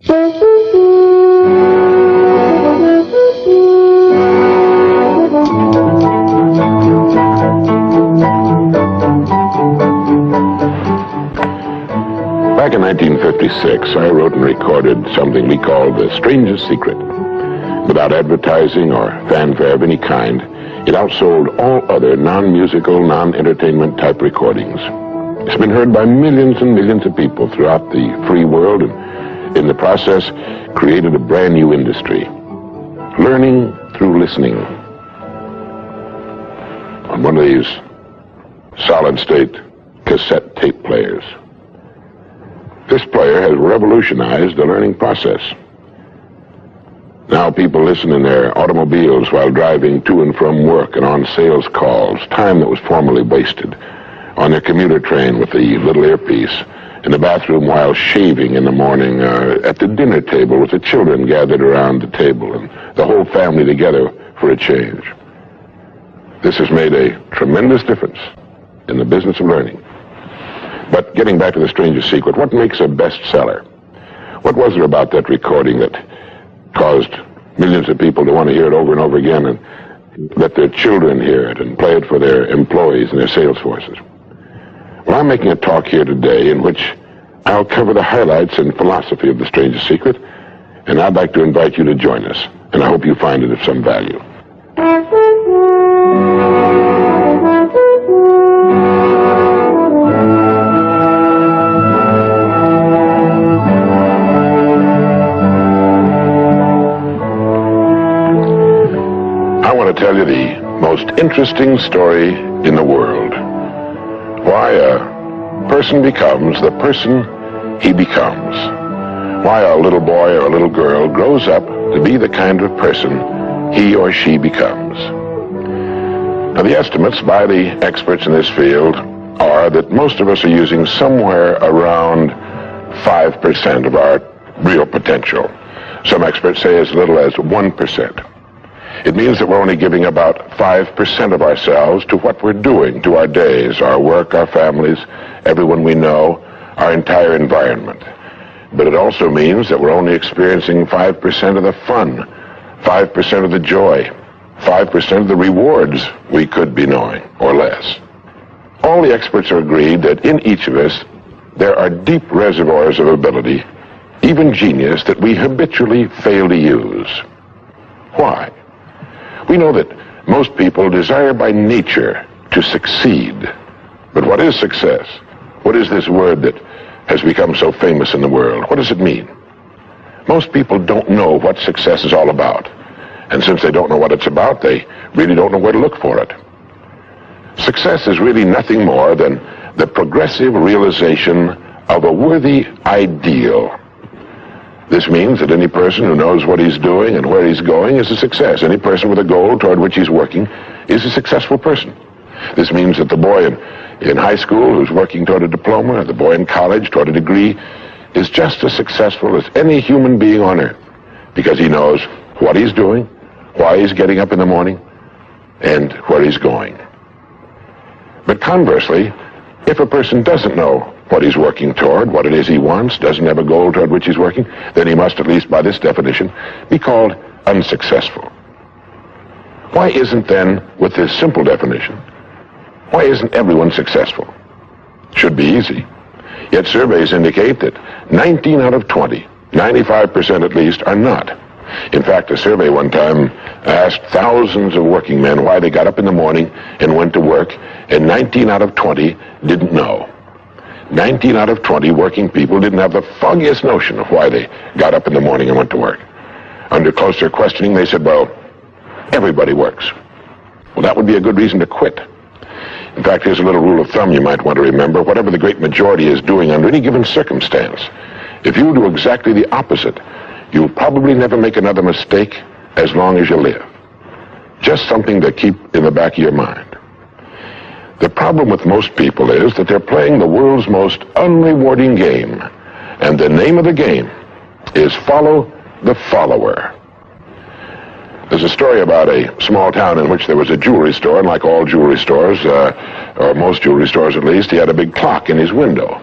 Back in 1956, I wrote and recorded something we called The Strangest Secret. Without advertising or fanfare of any kind, it outsold all other non-musical, non-entertainment type recordings. It's been heard by millions and millions of people throughout the free world, and in the process created a brand new industry. Learning through listening. On one of these solid-state cassette tape players. This player has revolutionized the learning process. Now people listen in their automobiles while driving to and from work and on sales calls, time that was formerly wasted, on their commuter train with the little earpiece, in the bathroom while shaving in the morning, at the dinner table with the children gathered around the table and the whole family together for a change. This has made a tremendous difference in the business of learning. But getting back to The Strangest Secret, what makes a bestseller? What was it about that recording that caused millions of people to want to hear it over and over again and let their children hear it and play it for their employees and their sales forces? Well, I'm making a talk here today in which I'll cover the highlights and philosophy of The Strangest Secret, and I'd like to invite you to join us, and I hope you find it of some value. Tell you the most interesting story in the world. Why a person becomes the person he becomes. Why a little boy or a little girl grows up to be the kind of person he or she becomes. Now, the estimates by the experts in this field are that most of us are using somewhere around 5% of our real potential. Some experts say as little as 1%. It means that we're only giving about 5% of ourselves to what we're doing, to our days, our work, our families, everyone we know, our entire environment. But it also means that we're only experiencing 5% of the fun, 5% of the joy, 5% of the rewards we could be knowing, or less. All the experts are agreed that in each of us, there are deep reservoirs of ability, even genius, that we habitually fail to use. Why? We know that most people desire by nature to succeed. But what is success? What is this word that has become so famous in the world? What does it mean? Most people don't know what success is all about. And since they don't know what it's about, they really don't know where to look for it. Success is really nothing more than the progressive realization of a worthy ideal. This means that any person who knows what he's doing and where he's going is a success. Any person with a goal toward which he's working is a successful person. This means that the boy in high school who's working toward a diploma, or the boy in college toward a degree, is just as successful as any human being on earth, because he knows what he's doing, why he's getting up in the morning, and where he's going. But conversely, if a person doesn't know what he's working toward, what it is he wants, doesn't have a goal toward which he's working, then he must, at least by this definition, be called unsuccessful. Why isn't then, with this simple definition, why isn't everyone successful? Should be easy. Yet surveys indicate that 19 out of 20, 95% at least, are not. In fact, a survey one time asked thousands of working men why they got up in the morning and went to work, and 19 out of 20 didn't know. 19 out of 20 working people didn't have the foggiest notion of why they got up in the morning and went to work. Under closer questioning, they said, well, everybody works. Well, that would be a good reason to quit. In fact, here's a little rule of thumb you might want to remember. Whatever the great majority is doing under any given circumstance, if you do exactly the opposite, you'll probably never make another mistake as long as you live. Just something to keep in the back of your mind. The problem with most people is that they're playing the world's most unrewarding game, and the name of the game is follow the follower. There's a story about a small town in which there was a jewelry store, and like all jewelry stores, or most jewelry stores at least, he had a big clock in his window.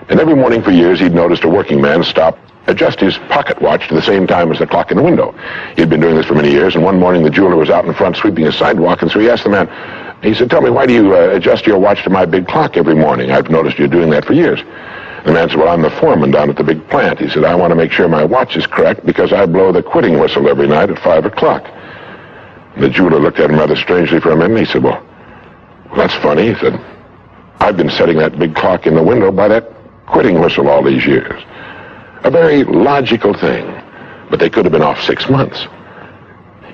And every morning for years he'd noticed a working man stop adjust his pocket watch to the same time as the clock in the window. He'd been doing this for many years, and one morning the jeweler was out in front sweeping his sidewalk, and so he asked the man, he said, "Tell me, why do you adjust your watch to my big clock every morning? I've noticed you're doing that for years." The man said, "Well, I'm the foreman down at the big plant." He said, "I want to make sure my watch is correct because I blow the quitting whistle every night at 5 o'clock. The jeweler looked at him rather strangely for a minute, and he said, well, that's funny." He said, "I've been setting that big clock in the window by that quitting whistle all these years." A very logical thing, but they could have been off 6 months.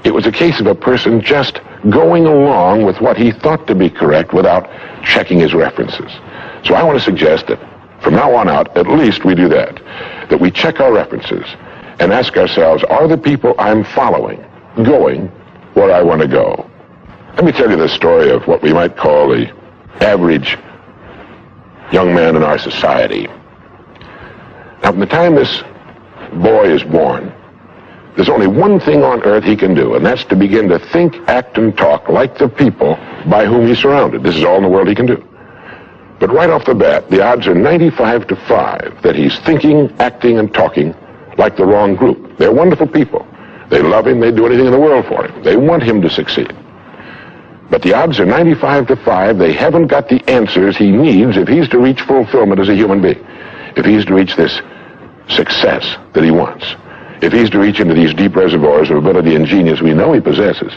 It was a case of a person just going along with what he thought to be correct without checking his references. So I want to suggest that from now on out, at least we do that we check our references and ask ourselves, are the people I'm following going where I want to go? Let me tell you the story of what we might call the average young man in our society. Now, from the time this boy is born, there's only one thing on earth he can do, and that's to begin to think, act, and talk like the people by whom he's surrounded. This is all in the world he can do. But right off the bat, the odds are 95 to 5 that he's thinking, acting, and talking like the wrong group. They're wonderful people. They love him. They'd do anything in the world for him. They want him to succeed. But the odds are 95 to 5 they haven't got the answers he needs if he's to reach fulfillment as a human being, if he's to reach this success that he wants, if he's to reach into these deep reservoirs of ability and genius we know he possesses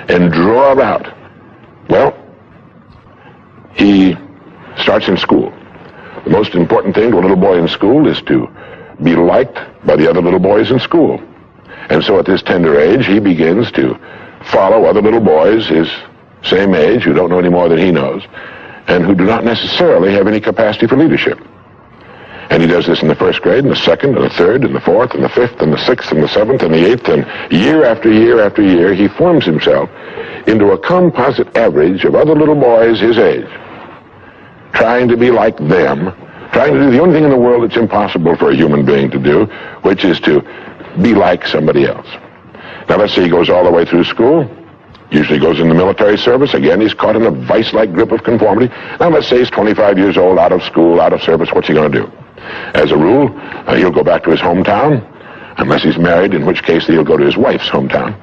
and draw it out. Well, he starts in school. The most important thing to a little boy in school is to be liked by the other little boys in school. And so at this tender age, he begins to follow other little boys his same age who don't know any more than he knows and who do not necessarily have any capacity for leadership. And he does this in the first grade, and the second, and the third, and the fourth, and the fifth, and the sixth, and the seventh, and the eighth, and year after year after year, he forms himself into a composite average of other little boys his age, trying to be like them, trying to do the only thing in the world that's impossible for a human being to do, which is to be like somebody else. Now, let's say he goes all the way through school, usually goes in the military service. Again, he's caught in a vice-like grip of conformity. Now, let's say he's 25 years old, out of school, out of service. What's he going to do? As a rule, he'll go back to his hometown, unless he's married, in which case he'll go to his wife's hometown.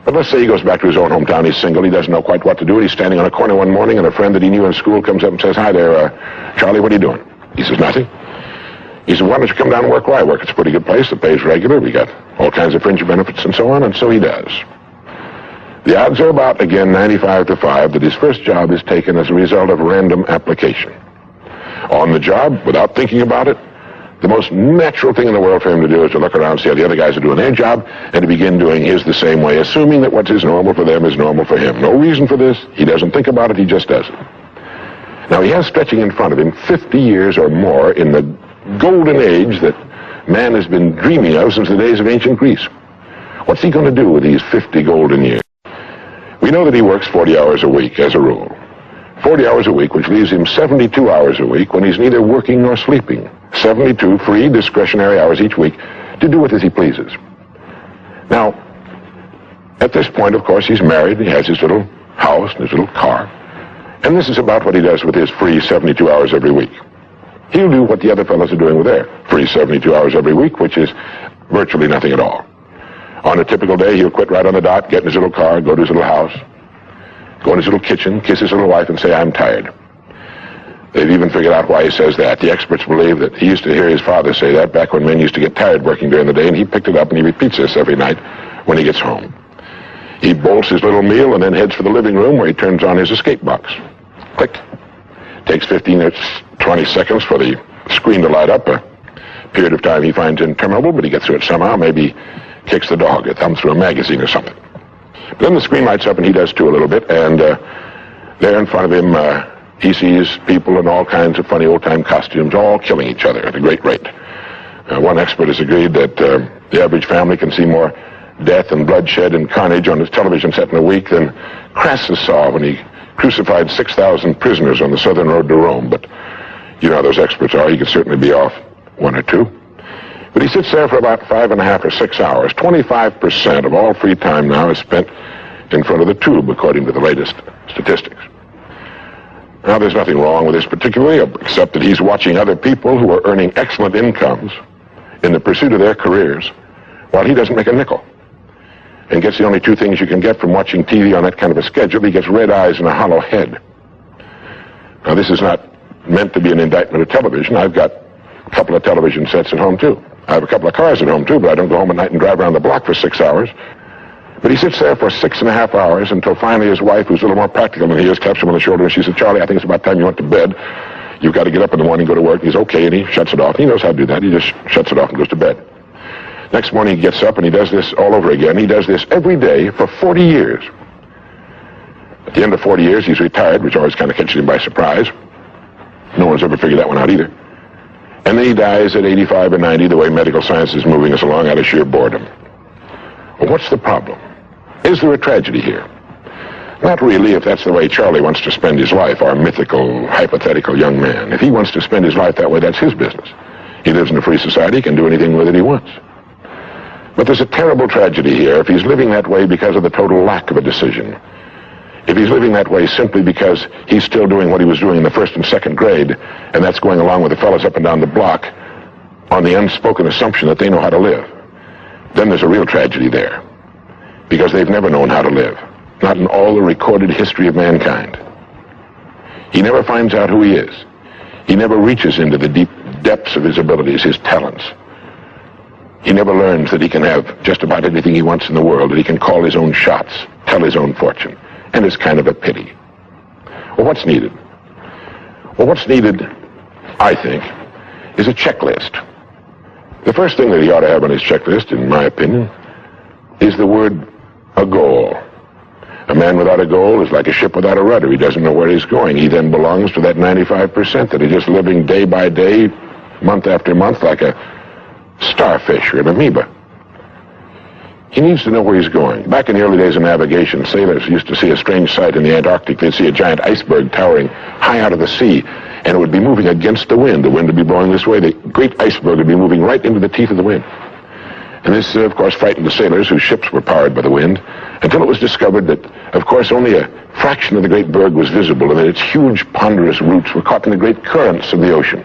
But let's say he goes back to his own hometown, he's single, he doesn't know quite what to do, he's standing on a corner one morning, and a friend that he knew in school comes up and says, "Hi there, Charlie, what are you doing?" He says, "Nothing." He said, "Why don't you come down and work where I work? It's a pretty good place, the pay's regular, we got all kinds of fringe benefits and so on," and so he does. The odds are about, again, 95 to 5 that his first job is taken as a result of random application. On the job, without thinking about it, the most natural thing in the world for him to do is to look around, see how the other guys are doing their job, and to begin doing his the same way, assuming that what is normal for them is normal for him. No reason for this. He doesn't think about it. He just does it. Now, he has stretching in front of him 50 years or more in the golden age that man has been dreaming of since the days of ancient Greece. What's he going to do with these 50 golden years? We know that he works 40 hours a week, as a rule. 40 hours a week, which leaves him 72 hours a week when he's neither working nor sleeping. 72 free, discretionary hours each week to do with as he pleases. Now, at this point, of course, he's married, he has his little house and his little car, and this is about what he does with his free 72 hours every week. He'll do what the other fellows are doing with their free 72 hours every week, which is virtually nothing at all. On a typical day, he'll quit right on the dot, get in his little car, go to his little house, go in his little kitchen, kiss his little wife, and say, "I'm tired." They've even figured out why he says that. The experts believe that he used to hear his father say that back when men used to get tired working during the day, and he picked it up and he repeats this every night when he gets home. He bolts his little meal and then heads for the living room where he turns on his escape box. Click. Takes 15 or 20 seconds for the screen to light up, a period of time he finds interminable, but he gets through it somehow. Maybe kicks the dog, a thumb through a magazine or something. But then the screen lights up, and he does too a little bit, and there in front of him, he sees people in all kinds of funny old-time costumes, all killing each other at a great rate. One expert has agreed that the average family can see more death and bloodshed and carnage on his television set in a week than Crassus saw when he crucified 6,000 prisoners on the southern road to Rome. But you know how those experts are. He could certainly be off one or two. But he sits there for about 5.5 or 6 hours. 25% of all free time now is spent in front of the tube, according to the latest statistics. Now, there's nothing wrong with this particularly, except that he's watching other people who are earning excellent incomes in the pursuit of their careers while he doesn't make a nickel and gets the only two things you can get from watching TV on that kind of a schedule. He gets red eyes and a hollow head. Now, this is not meant to be an indictment of television. I've got a couple of television sets at home, too. I have a couple of cars at home, too, but I don't go home at night and drive around the block for 6 hours. But he sits there for 6.5 hours until finally his wife, who's a little more practical than he is, claps him on the shoulder and she said, "Charlie, I think it's about time you went to bed. You've got to get up in the morning, go to work." He's okay, and he shuts it off. He knows how to do that. He just shuts it off and goes to bed. Next morning he gets up and he does this all over again. He does this every day for 40 years. At the end of 40 years, he's retired, which always kind of catches him by surprise. No one's ever figured that one out either. And then he dies at 85 or 90, the way medical science is moving us along, out of sheer boredom. Well, what's the problem? Is there a tragedy here? Not really, if that's the way Charlie wants to spend his life, our mythical, hypothetical young man. If he wants to spend his life that way, that's his business. He lives in a free society, he can do anything with it he wants. But there's a terrible tragedy here if he's living that way because of the total lack of a decision. If he's living that way simply because he's still doing what he was doing in the first and second grade, and that's going along with the fellas up and down the block on the unspoken assumption that they know how to live, then there's a real tragedy there. Because they've never known how to live. Not in all the recorded history of mankind. He never finds out who he is. He never reaches into the deep depths of his abilities, his talents. He never learns that he can have just about anything he wants in the world, that he can call his own shots, tell his own fortune. And it's kind of a pity. Well, what's needed? Well, what's needed, I think, is a checklist. The first thing that he ought to have on his checklist, in my opinion, is the word a goal. A man without a goal is like a ship without a rudder. He doesn't know where he's going. He then belongs to that 95% that is just living day by day, month after month, like a starfish or an amoeba. He needs to know where he's going. Back in the early days of navigation, sailors used to see a strange sight in the Antarctic. They'd see a giant iceberg towering high out of the sea, and it would be moving against the wind. The wind would be blowing this way. The great iceberg would be moving right into the teeth of the wind. And this, of course, frightened the sailors whose ships were powered by the wind, until it was discovered that, of course, only a fraction of the great berg was visible, and that its huge, ponderous roots were caught in the great currents of the ocean.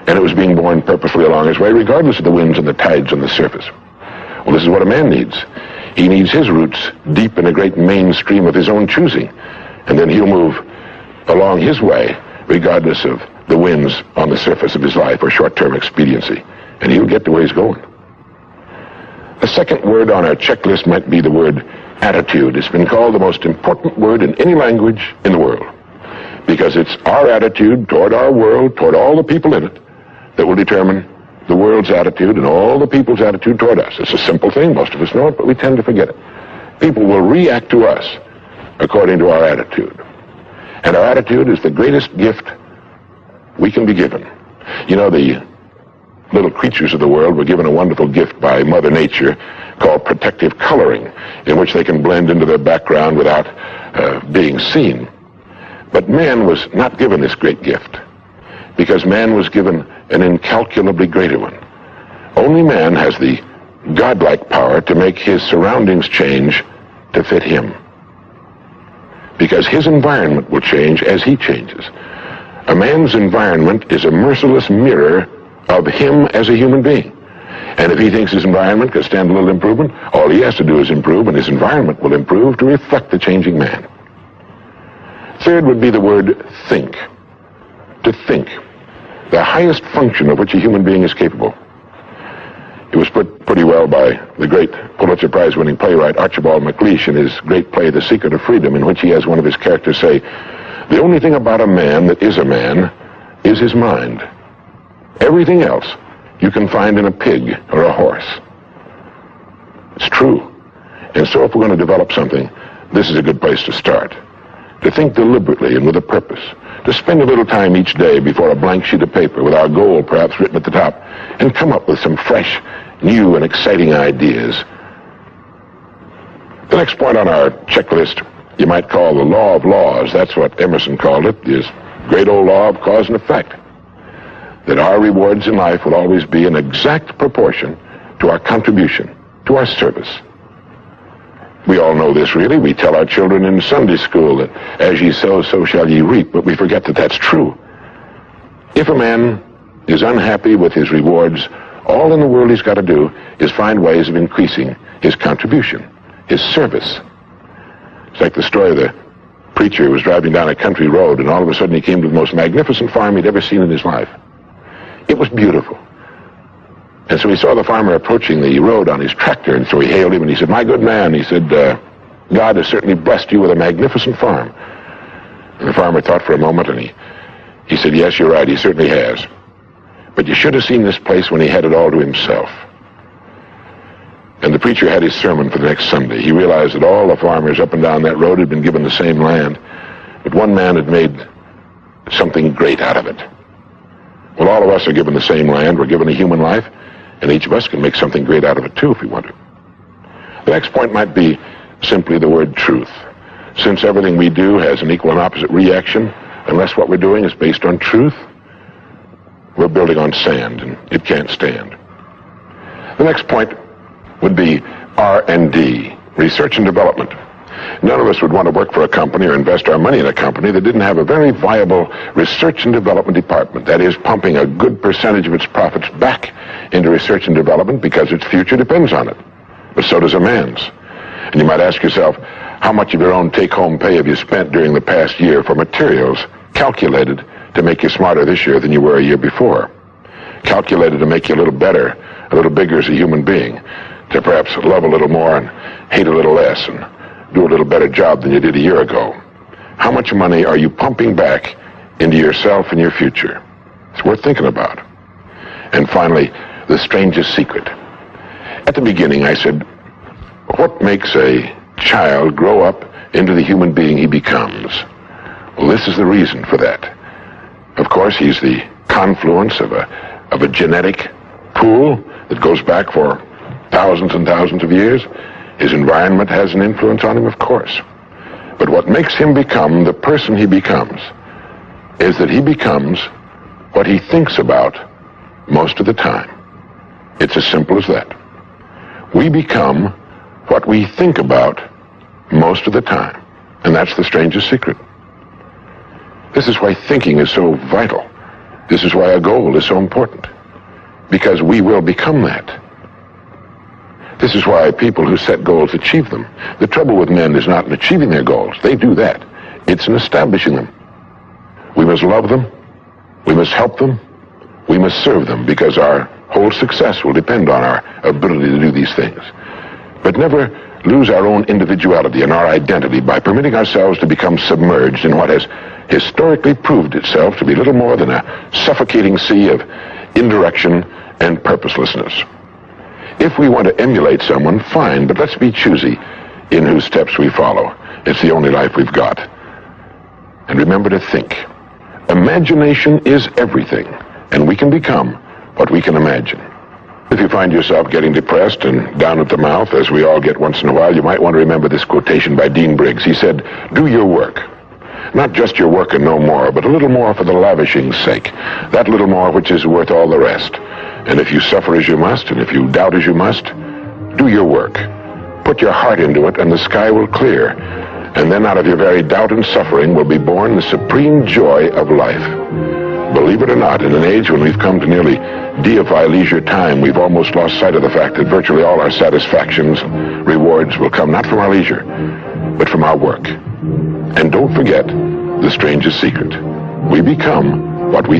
And it was being borne purposely along its way, regardless of the winds and the tides on the surface. Well, this is what a man needs. He needs his roots deep in a great mainstream of his own choosing, and then he'll move along his way, regardless of the winds on the surface of his life or short-term expediency, and he'll get to where he's going. The second word on our checklist might be the word attitude. It's been called the most important word in any language in the world, because it's our attitude toward our world, toward all the people in it, that will determine the world's attitude and all the people's attitude toward us. It's a simple thing. Most of us know it, but we tend to forget it. People will react to us according to our attitude. And our attitude is the greatest gift we can be given. You know, the little creatures of the world were given a wonderful gift by Mother Nature called protective coloring, in which they can blend into their background without being seen. But man was not given this great gift, because man was given an incalculably greater one. Only man has the godlike power to make his surroundings change to fit him, because his environment will change as he changes. A man's environment is a merciless mirror of him as a human being. And if he thinks his environment could stand a little improvement, all he has to do is improve, and his environment will improve to reflect the changing man. Third would be the word think. To think. The highest function of which a human being is capable. It was put pretty well by the great Pulitzer Prize-winning playwright Archibald MacLeish in his great play, The Secret of Freedom, in which he has one of his characters say, "The only thing about a man that is a man is his mind. Everything else you can find in a pig or a horse." It's true. And so if we're going to develop something, this is a good place to start. To think deliberately and with a purpose. To spend a little time each day before a blank sheet of paper with our goal perhaps written at the top, and come up with some fresh, new, and exciting ideas. The next point on our checklist you might call the law of laws. That's what Emerson called it, this great old law of cause and effect. That our rewards in life will always be in exact proportion to our contribution, to our service. We all know this, really. We tell our children in Sunday school that as ye sow, so shall ye reap, but we forget that that's true. If a man is unhappy with his rewards All in the world he's got to do is find ways of increasing his contribution, his service. It's like the story of the preacher who was driving down a country road, and all of a sudden he came to the most magnificent farm he'd ever seen in his life. It was beautiful. And so he saw the farmer approaching the road on his tractor, and so he hailed him, and he said, "My good man," he said, "God has certainly blessed you with a magnificent farm." And the farmer thought for a moment, and he said, "Yes, you're right, he certainly has. But you should have seen this place when he had it all to himself." And the preacher had his sermon for the next Sunday. He realized that all the farmers up and down that road had been given the same land, but one man had made something great out of it. Well, all of us are given the same land. We're given a human life, and each of us can make something great out of it too if we want to. The next point might be simply the word truth. Since everything we do has an equal and opposite reaction, unless what we're doing is based on truth, we're building on sand, and it can't stand. The next point would be R&D, research and development. None of us would want to work for a company or invest our money in a company that didn't have a very viable research and development department. That is, pumping a good percentage of its profits back into research and development because its future depends on it. But so does a man's. And you might ask yourself, how much of your own take-home pay have you spent during the past year for materials calculated to make you smarter this year than you were a year before? Calculated to make you a little better, a little bigger as a human being, to perhaps love a little more and hate a little less and do a little better job than you did a year ago. How much money are you pumping back into yourself and your future? It's worth thinking about. And finally, the strangest secret. At the beginning, I said, what makes a child grow up into the human being he becomes? Well, this is the reason for that. Of course, he's the confluence of a genetic pool that goes back for thousands and thousands of years. His environment has an influence on him, of course. But what makes him become the person he becomes is that he becomes what he thinks about most of the time. It's as simple as that. We become what we think about most of the time. And that's the strangest secret. This is why thinking is so vital. This is why a goal is so important. Because we will become that. This is why people who set goals achieve them. The trouble with men is not in achieving their goals. They do that. It's in establishing them. We must love them. We must help them. We must serve them, because our whole success will depend on our ability to do these things. But never lose our own individuality and our identity by permitting ourselves to become submerged in what has historically proved itself to be little more than a suffocating sea of indirection and purposelessness. If we want to emulate someone, fine, but let's be choosy in whose steps we follow. It's the only life we've got. And remember to think. Imagination is everything, and we can become what we can imagine. If you find yourself getting depressed and down at the mouth, as we all get once in a while, you might want to remember this quotation by Dean Briggs. He said, "Do your work. Not just your work and no more, but a little more for the lavishing's sake. That little more which is worth all the rest. And if you suffer as you must, and if you doubt as you must, do your work. Put your heart into it, and the sky will clear. And then out of your very doubt and suffering will be born the supreme joy of life." Believe it or not, in an age when we've come to nearly deify leisure time, we've almost lost sight of the fact that virtually all our satisfactions, rewards will come not from our leisure, but from our work. And don't forget the strangest secret. We become what we think.